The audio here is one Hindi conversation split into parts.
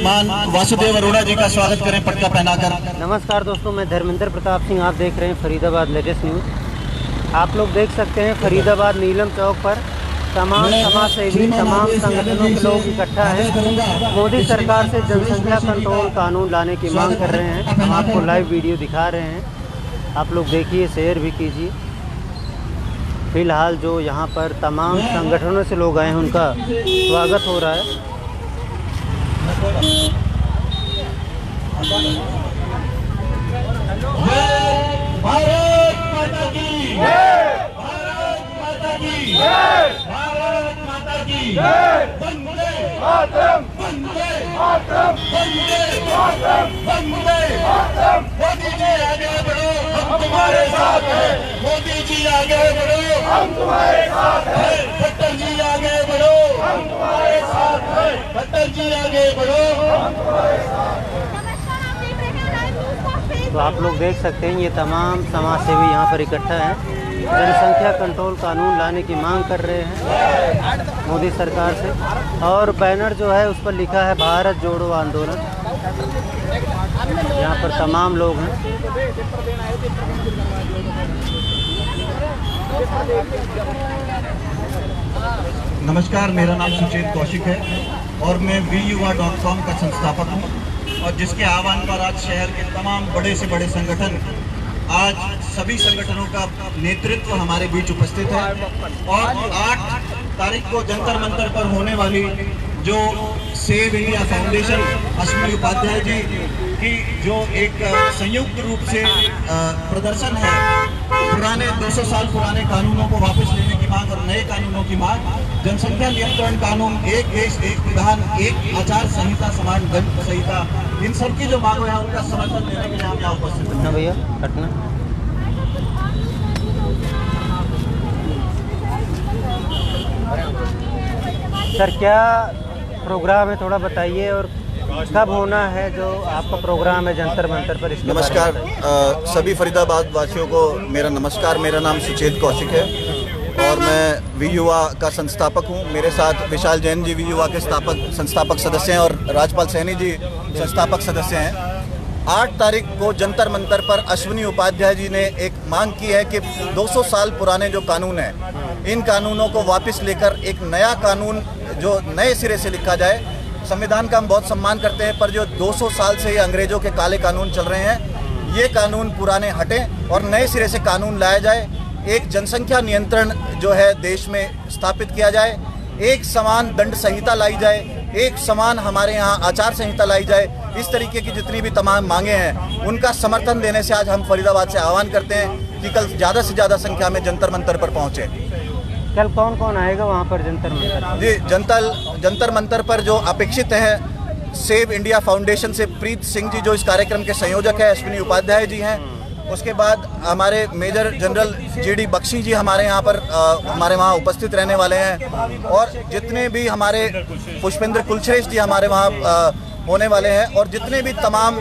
श्रीमान वासुदेव अरोड़ा जी का स्वागत करें पटका पहनाकर। नमस्कार दोस्तों, मैं धर्मेंद्र प्रताप सिंह, आप देख रहे हैं फरीदाबाद लेटेस्ट न्यूज़। आप लोग देख सकते हैं फरीदाबाद नीलम चौक पर तमाम समाजसेवी, तमाम संगठनों के लोग इकट्ठा हैं। मोदी सरकार से जनसंख्या कंट्रोल कानून लाने की मांग कर रहे हैं। हम आपको लाइव वीडियो दिखा रहे हैं, आप लोग देखिए, शेयर भी कीजिए। फिलहाल जो यहाँ पर तमाम संगठनों से लोग आए हैं, उनका स्वागत हो रहा है। भारत माता की जय, भारत माता की जय, भारत माता की जय। वंदे मातरम, वंदे मातरम, वंदे मातरम, वंदे मातरम। मोदी जी आगे बढ़ो, हम तुम्हारे साथ हैं। मोदी जी आगे बढ़ो, हम तुम्हारे साथ हैं। खट्टर जी आगे बढ़ो, हम तुम्हारे साथ हैं। खट्टर जी आगे बढ़ो, हम तुम्हारे साथ हैं। तो आप लोग देख सकते हैं, ये तमाम समाजसेवी यहाँ पर इकट्ठा हैं, जनसंख्या कंट्रोल कानून लाने की मांग कर रहे हैं मोदी सरकार से। और बैनर जो है उस पर लिखा है भारत जोड़ो आंदोलन। यहाँ पर तमाम लोग हैं। नमस्कार, मेरा नाम सुचेत कौशिक है और मैं vyuva.com का संस्थापक हूँ, और जिसके आह्वान पर आज शहर के तमाम बड़े से बड़े संगठन, आज सभी संगठनों का नेतृत्व हमारे बीच उपस्थित है। और 8 तारीख को जंतर मंतर पर होने वाली जो save India foundation Ashwini Upadhyay ji की जो एक संयुक्त रूप से प्रदर्शन है, पुराने 200 साल पुराने कानूनों को वापस लेने की मांग और नए कानूनों की मांग, जनसंख्या नियंत्रण कानून, एक देश एक विधान, एक आचार संहिता, समान दंड संहिता, इन सब की जो मांग है उनका समर्थन देने के लिए हम यहाँ उपस्थित हैं। भैया घटना सर, क्या प्रोग्राम है, थोड़ा बताइए, और कब होना है जो आपका प्रोग्राम है जंतर मंतर पर? इसके नमस्कार सभी फरीदाबाद वासियों को मेरा नमस्कार। मेरा नाम सुचेत कौशिक है और मैं vyuva का संस्थापक हूं। मेरे साथ विशाल जैन जी vyuva के संस्थापक सदस्य हैं और राजपाल सैनी जी संस्थापक सदस्य हैं। 8 तारीख को जंतर मंतर पर अश्विनी उपाध्याय जी ने एक मांग की है कि 200 साल पुराने जो कानून हैं, इन कानूनों को वापस लेकर एक नया कानून जो नए सिरे से लिखा जाए। संविधान का हम बहुत सम्मान करते हैं, पर जो 200 साल से ये अंग्रेजों के काले कानून चल रहे हैं, ये कानून पुराने हटें और नए सिरे से कानून लाया जाए। एक जनसंख्या नियंत्रण जो है देश में स्थापित किया जाए, एक समान दंड संहिता लाई जाए, एक समान हमारे यहाँ आचार संहिता लाई जाए। इस तरीके की जितनी भी तमाम मांगे हैं, उनका समर्थन देने से आज हम फरीदाबाद से आह्वान करते हैं कि कल ज़्यादा से ज़्यादा संख्या में जंतर मंतर पर पहुँचे। कल कौन कौन आएगा वहाँ पर जंतर मंतर? जी, जंतर मंतर पर जो अपेक्षित है, सेव इंडिया फाउंडेशन से प्रीत सिंह जी जो इस कार्यक्रम के संयोजक है, अश्विनी उपाध्याय जी हैं। उसके बाद हमारे मेजर जनरल GD बख्शी जी हमारे यहाँ पर हमारे वहाँ उपस्थित रहने वाले हैं, और जितने भी हमारे पुष्पेंद्र कुलश्रेष्ठ जी हमारे वहाँ होने वाले हैं, और जितने भी तमाम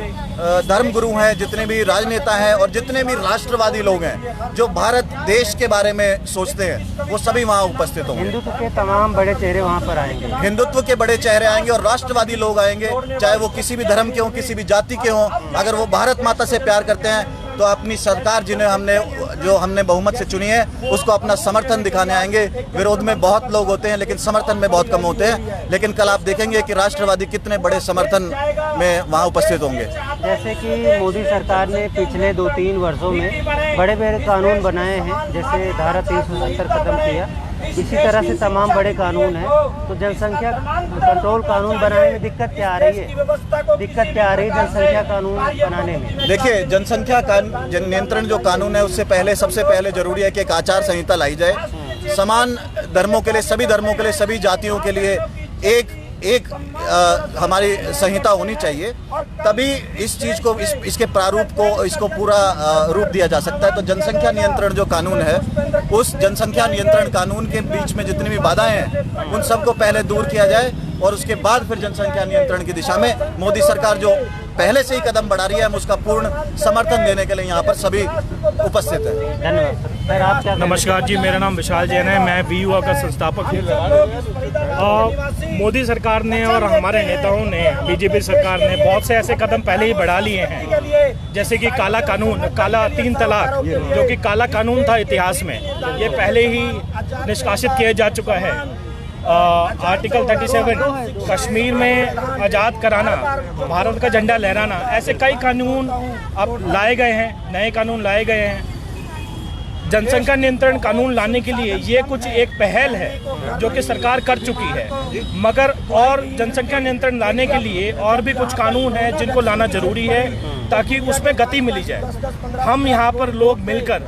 धर्मगुरु हैं, जितने भी राजनेता हैं और जितने भी राष्ट्रवादी लोग हैं जो भारत देश के बारे में सोचते हैं, वो सभी वहाँ उपस्थित होंगे। हिंदुत्व के तमाम बड़े चेहरे वहाँ पर आएंगे। हिंदुत्व के बड़े चेहरे आएंगे और राष्ट्रवादी लोग आएंगे, चाहे वो किसी भी धर्म के हों, किसी भी जाति के हों। अगर वो भारत माता से प्यार करते हैं तो अपनी सरकार जिन्हें हमने बहुमत से चुनी है, उसको अपना समर्थन दिखाने आएंगे। विरोध में बहुत लोग होते हैं लेकिन समर्थन में बहुत कम होते हैं। लेकिन कल आप देखेंगे कि राष्ट्रवादी कितने बड़े समर्थन में वहाँ उपस्थित होंगे। जैसे कि मोदी सरकार ने पिछले 2-3 वर्षों में बड़े बड़े कानून बनाए हैं, जैसे धारा 370 खत्म किया, इसी तरह से तमाम बड़े कानून हैं। तो जनसंख्या कंट्रोल कानून बनाने में दिक्कत क्या आ रही है? जनसंख्या कानून बनाने में? देखिए, जनसंख्या नियंत्रण जो कानून है, उससे पहले सबसे पहले जरूरी है कि एक आचार संहिता लाई जाए। समान धर्मों के लिए, सभी धर्मों के लिए, सभी जातियों के लिए एक हमारी संहिता होनी चाहिए, तभी इस चीज़ को, इसके प्रारूप को, इसको पूरा रूप दिया जा सकता है। तो जनसंख्या नियंत्रण जो कानून है, उस जनसंख्या नियंत्रण कानून के बीच में जितनी भी बाधाएं हैं, उन सबको पहले दूर किया जाए और उसके बाद फिर जनसंख्या नियंत्रण की दिशा में मोदी सरकार जो पहले से ही कदम बढ़ा रही है, हम उसका पूर्ण समर्थन देने के लिए यहाँ पर सभी उपस्थित हैं। धन्यवाद सर। आप क्या? नमस्कार जी, मेरा नाम विशाल जैन है, मैं वी युवा का संस्थापक हूँ। मोदी सरकार ने और हमारे नेताओं ने, बीजेपी सरकार ने बहुत से ऐसे कदम पहले ही बढ़ा लिए हैं, जैसे कि काला कानून, काला 3 तलाक, जो कि काला कानून था इतिहास में, ये पहले ही निष्कासित किया जा चुका है। आर्टिकल 37 कश्मीर में आज़ाद कराना, भारत का झंडा लहराना, ऐसे कई कानून अब लाए गए हैं, नए कानून लाए गए हैं। जनसंख्या नियंत्रण कानून लाने के लिए ये कुछ एक पहल है जो कि सरकार कर चुकी है, मगर और जनसंख्या नियंत्रण लाने के लिए और भी कुछ कानून हैं जिनको लाना जरूरी है ताकि उसमें गति मिली जाए। हम यहाँ पर लोग मिलकर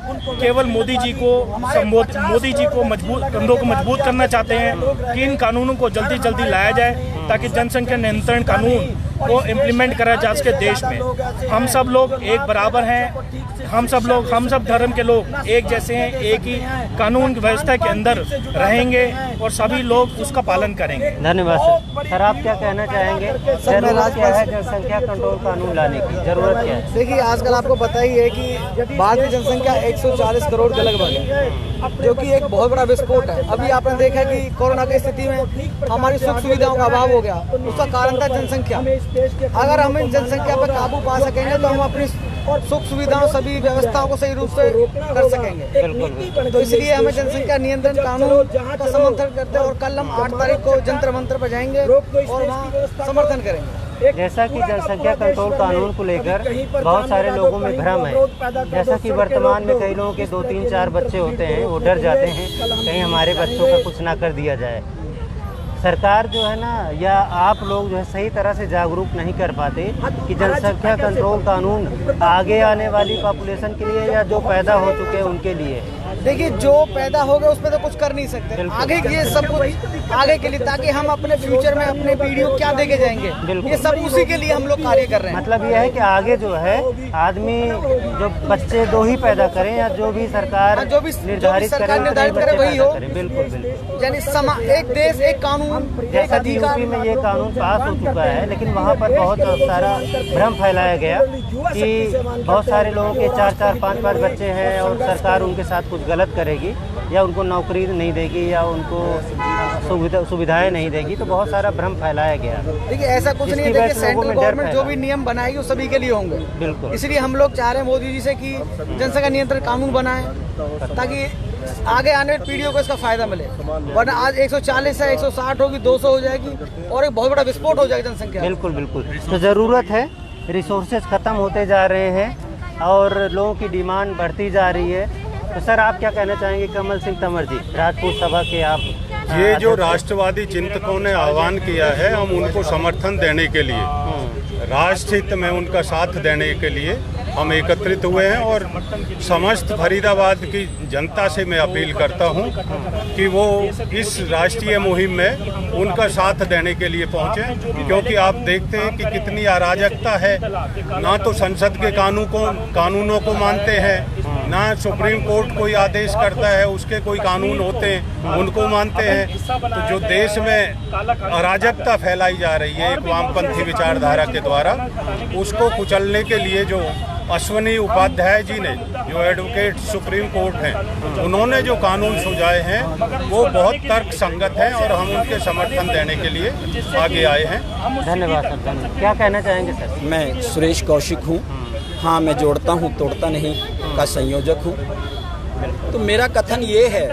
केवल मोदी जी को मजबूत, कंधों को मजबूत करना चाहते हैं कि इन कानूनों को जल्दी जल्दी लाया जाए ताकि जनसंख्या नियंत्रण कानून को इम्प्लीमेंट करा जा सके देश में। हम सब लोग एक बराबर हैं, हम सब धर्म के लोग एक जैसे हैं, एक ही कानून की व्यवस्था के अंदर रहेंगे और सभी लोग उसका पालन करेंगे। धन्यवाद सर। सर आप क्या कहना चाहेंगे? जरूरत क्या है जनसंख्या कंट्रोल कानून लाने की, जरूरत क्या है? देखिए, आजकल आपको पता ही है कि भारतीय जनसंख्या 140 करोड़ के लगभग है, जो कि एक बहुत बड़ा विस्फोट है। अभी आपने देखा कि कोरोना की स्थिति में हमारी सुख सुविधाओं का अभाव हो गया, उसका कारण था जनसंख्या। अगर हम इन जनसंख्या पर काबू पा सकेंगे तो हम अपनी सुख सुविधाओं, सभी व्यवस्थाओं को सही रूप से कर सकेंगे। तो इसलिए हमें जनसंख्या नियंत्रण कानून का समर्थन करते हैं और कल हम 8 तारीख को जंतर मंतर पर जाएंगे और वहाँ समर्थन करेंगे। जैसा कि जनसंख्या कंट्रोल कानून को लेकर बहुत सारे लोगों में भ्रम है, जैसा कि वर्तमान में कई लोगों के 2, 3, 4 बच्चे होते हैं, वो डर जाते हैं कहीं हमारे बच्चों का कुछ ना कर दिया जाए। सरकार जो है ना, या आप लोग जो है सही तरह से जागरूक नहीं कर पाते कि जनसंख्या कंट्रोल कानून आगे आने वाली पॉपुलेशन के लिए या जो पैदा हो चुके हैं उनके लिए। देखिए, जो पैदा हो गए उस पर तो कुछ कर नहीं सकते, आगे ये सब कुछ आगे के लिए, ताकि हम अपने फ्यूचर में अपने पीढ़ियों को क्या देके जाएंगे, ये सब उसी के लिए हम लोग कार्य कर रहे हैं। मतलब ये है कि आगे जो है आदमी जो बच्चे 2 ही पैदा करें या जो भी सरकार निर्धारित करे वही हो। बिल्कुल बिल्कुल, यानी एक देश एक कानून। जैसा कि यूपी में ये कानून पास हो चुका है, लेकिन वहाँ पर बहुत सारा भ्रम फैलाया गया कि बहुत सारे लोगों के 4-4, 5-5 बच्चे हैं और सरकार उनके साथ कुछ गलत करेगी या उनको नौकरी नहीं देगी या उनको सुविधाएं नहीं देगी, तो बहुत सारा भ्रम फैलाया गया। देखिए, ऐसा कुछ नहीं है। देखिए, सेंट्रल गवर्नमेंट जो भी नियम बनाएगी वो सभी के लिए होंगे। बिल्कुल, इसलिए हम लोग चाह रहे हैं मोदी जी से कि जनसंख्या नियंत्रण कानून बनाएं ताकि आगे आने वाली पीढ़ियों को इसका फायदा मिले, वरना आज 140 है, 160 होगी, 200 हो जाएगी और एक बहुत बड़ा विस्फोट हो जाएगा जनसंख्या। बिल्कुल बिल्कुल। तो ज़रूरत है, रिसोर्सेज ख़त्म होते जा रहे हैं और लोगों की डिमांड बढ़ती जा रही है। तो सर आप क्या कहना चाहेंगे? कमल सिंह तंवर जी, राजपूत सभा के आप। ये जो राष्ट्रवादी चिंतकों ने आह्वान किया है, हम उनको समर्थन देने के लिए, राष्ट्रहित में उनका साथ देने के लिए हम एकत्रित हुए हैं और समस्त फरीदाबाद की जनता से मैं अपील करता हूं कि वो इस राष्ट्रीय मुहिम में उनका साथ देने के लिए पहुंचे, क्योंकि आप देखते हैं कि कितनी अराजकता है। ना तो संसद के कानूनों को मानते हैं, ना सुप्रीम कोर्ट कोई आदेश करता है उसके कोई कानून होते हैं उनको मानते हैं। तो जो देश में अराजकता फैलाई जा रही है एक वामपंथी विचारधारा के द्वारा, उसको कुचलने के लिए जो अश्वनी उपाध्याय जी ने, जो एडवोकेट सुप्रीम कोर्ट हैं, उन्होंने जो कानून सुझाए हैं वो बहुत तर्क संगत हैं और हम उनके समर्थन देने के लिए आगे आए हैं। धन्यवाद सर। धन्यवाद। क्या कहना चाहेंगे सर? मैं सुरेश कौशिक हूँ। हाँ, मैं जोड़ता हूँ तोड़ता नहीं का संयोजक हूँ। तो मेरा कथन ये है,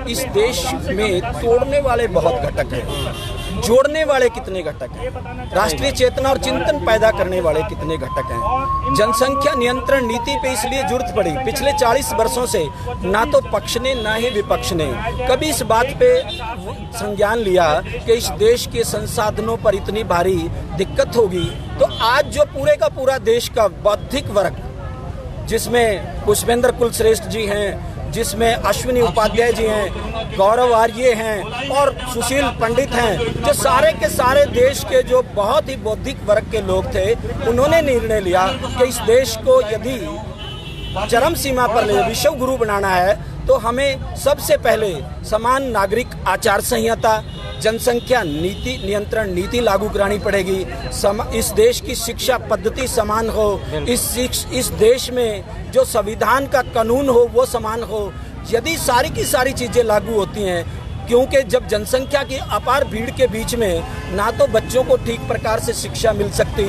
इस देश में तोड़ने वाले बहुत घटक हैं, जोड़ने वाले कितने घटक हैं, राष्ट्रीय चेतना और चिंतन पैदा करने वाले कितने घटक हैं। जनसंख्या नियंत्रण नीति पे इसलिए जरूरत पड़ी, पिछले 40 वर्षों से ना तो पक्ष ने ना ही विपक्ष ने कभी इस बात पे संज्ञान लिया कि इस देश के संसाधनों पर इतनी भारी दिक्कत होगी। तो आज जो पूरे का पूरा देश का बौद्धिक वर्ग, जिसमें पुष्पेंद्र कुलश्रेष्ठ जी हैं, जिसमें अश्विनी उपाध्याय जी हैं, गौरव आर्य हैं और सुशील पंडित हैं, जो सारे के सारे देश के जो बहुत ही बौद्धिक वर्ग के लोग थे, उन्होंने निर्णय लिया कि इस देश को यदि चरम सीमा पर ले विश्व गुरु बनाना है तो हमें सबसे पहले समान नागरिक आचार संहिता, जनसंख्या नीति नियंत्रण नीति लागू करानी पड़ेगी। इस देश की शिक्षा पद्धति समान हो, इस देश में जो संविधान का कानून हो वो समान हो। यदि सारी की सारी चीज़ें लागू होती हैं, क्योंकि जब जनसंख्या की अपार भीड़ के बीच में ना तो बच्चों को ठीक प्रकार से शिक्षा मिल सकती,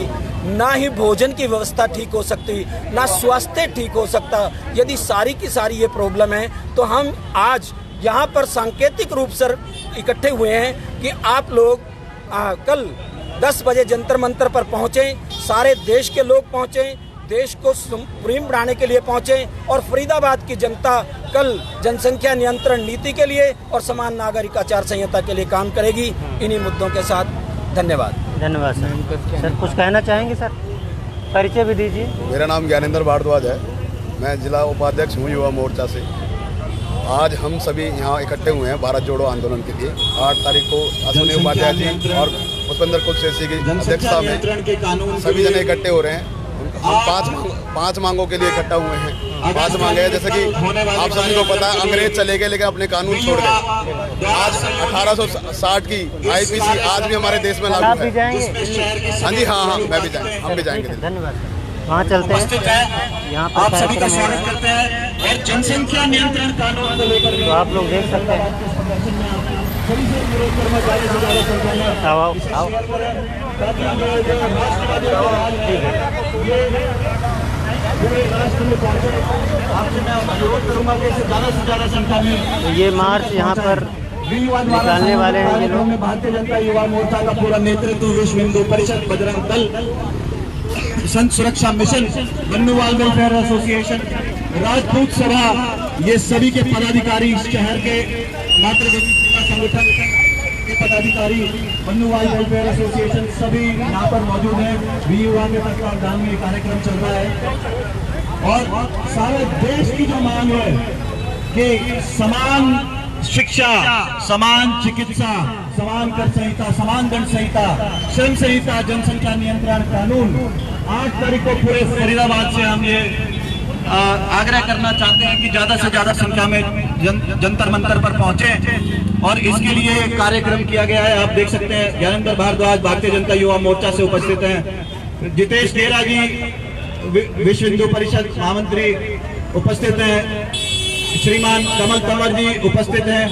ना ही भोजन की व्यवस्था ठीक हो सकती, ना स्वास्थ्य ठीक हो सकता। यदि सारी की सारी ये प्रॉब्लम है तो हम आज यहाँ पर सांकेतिक रूप से इकट्ठे हुए हैं कि आप लोग कल 10 बजे जंतर मंतर पर पहुँचें, सारे देश के लोग पहुँचें, देश को सुप्रीम बनाने के लिए पहुँचें और फरीदाबाद की जनता कल जनसंख्या नियंत्रण नीति के लिए और समान नागरिक आचार संहिता के लिए काम करेगी। इन्हीं मुद्दों के साथ धन्यवाद। धन्यवाद सर। सर कुछ कहना चाहेंगे सर? परिचय भी दीजिए। मेरा नाम ज्ञानेंद्र भारद्वाज है, मैं जिला उपाध्यक्ष हूँ युवा मोर्चा से। आज हम सभी यहाँ इकट्ठे हुए हैं भारत जोड़ो आंदोलन के लिए। 8 तारीख को अश्विनी उपाध्याय जी और भूपेंद्र कुलशेखर की अध्यक्षता में सभी जने इकट्ठे हो रहे हैं। हम 5 मांगों के लिए इकट्ठा हुए हैं। 5 मांगे हैं, जैसे कि आप सभी को पता है अंग्रेज चले गए लेकिन अपने कानून छोड़ गए। आज 1860 की IPC आज भी हमारे देश में लागू है। हाँ जी, हाँ, मैं भी जाएंगे, हम भी जाएंगे। धन्यवाद। वहाँ चलते हैं, यहाँ पर आप सभी का स्वागत करते हैं और जनसंख्या नियंत्रण कानून को लेकर तो आप लोग देख सकते हैं। आओ आओ, ठीक है। तो ये मार्च यहाँ पर निकालने वाले हैं ये लोग। भारतीय जनता युवा मोर्चा का पूरा नेतृत्व, विश्व हिंदू परिषद, बजरंग दल, संत सुरक्षा मिशन, बन्नूवाल वेलफेयर एसोसिएशन, राजपूत सभा, ये सभी के पदाधिकारी, शहर के मातृभूमि सेवा संगठन के पदाधिकारी, बन्नूवाल वेलफेयर एसोसिएशन सभी यहाँ पर मौजूद हैं। VUA के तत्वावधान में कार्यक्रम चल रहा है और सारे देश की जो मांग है कि समान शिक्षा, समान चिकित्सा, समान कर संहिता, समान दंड संहिता, श्रम संहिता, जनसंख्या नियंत्रण कानून, 8 तारीख को पूरे फरीदाबाद से हम ये आग्रह करना चाहते हैं कि ज्यादा से ज्यादा संख्या में जंतर मंतर पर पहुंचे और इसके लिए कार्यक्रम किया गया है। आप देख सकते हैं ज्ञानेंद्र भारद्वाज भारतीय जनता युवा मोर्चा से उपस्थित हैं, जितेश देरा जी विश्व हिंदू परिषद महामंत्री उपस्थित हैं, श्रीमान कमल तंवर जी उपस्थित हैं।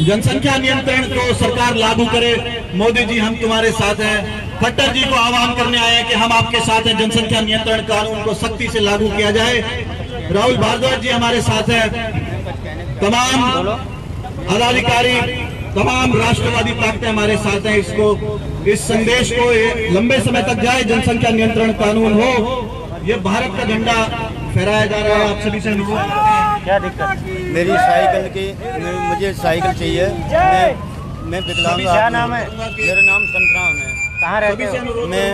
जनसंख्या नियंत्रण को सरकार लागू करे, मोदी जी हम तुम्हारे साथ हैं। खट्टर जी को आह्वान करने आए हैं कि हम आपके साथ हैं, जनसंख्या नियंत्रण कानून को सख्ती से लागू किया जाए। राहुल भारद्वाज जी हमारे साथ हैं। तमाम पदाधिकारी, तमाम राष्ट्रवादी ताकतें हमारे साथ हैं। इस संदेश को लंबे समय तक जाए, जनसंख्या नियंत्रण कानून हो, ये भारत का झंडा फहराया जा रहा है। आप सभी से क्या दिक्कत? मेरी साइकिल की, मुझे साइकिल चाहिए। मैं विकलांग। क्या नाम है? मेरा नाम संतराम है। कहाँ रहते हो? मैं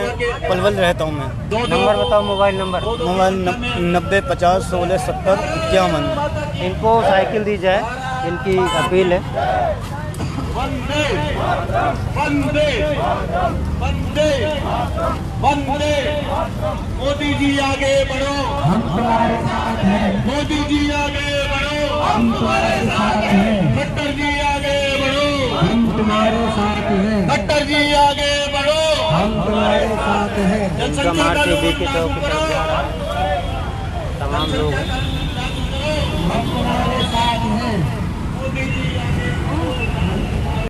पलवल रहता हूँ। मैं नंबर बताओ, मोबाइल नंबर। मोबाइल 90 50 16 70 51। इनको साइकिल दी जाए, इनकी अपील है। वंदे वंदे वंदे वंदे, मोदी जी आगे बढ़ो, हम तुम्हारे साथ हैं। मोदी जी आगे बढ़ो, हम तुम्हारे साथ हैं। खट्टर जी आगे बढ़ो, हम तुम्हारे साथ हैं। खट्टर जी आगे बढ़ो, हम तुम्हारे साथ हैं। इनका मार्च के चौक तमाम लोग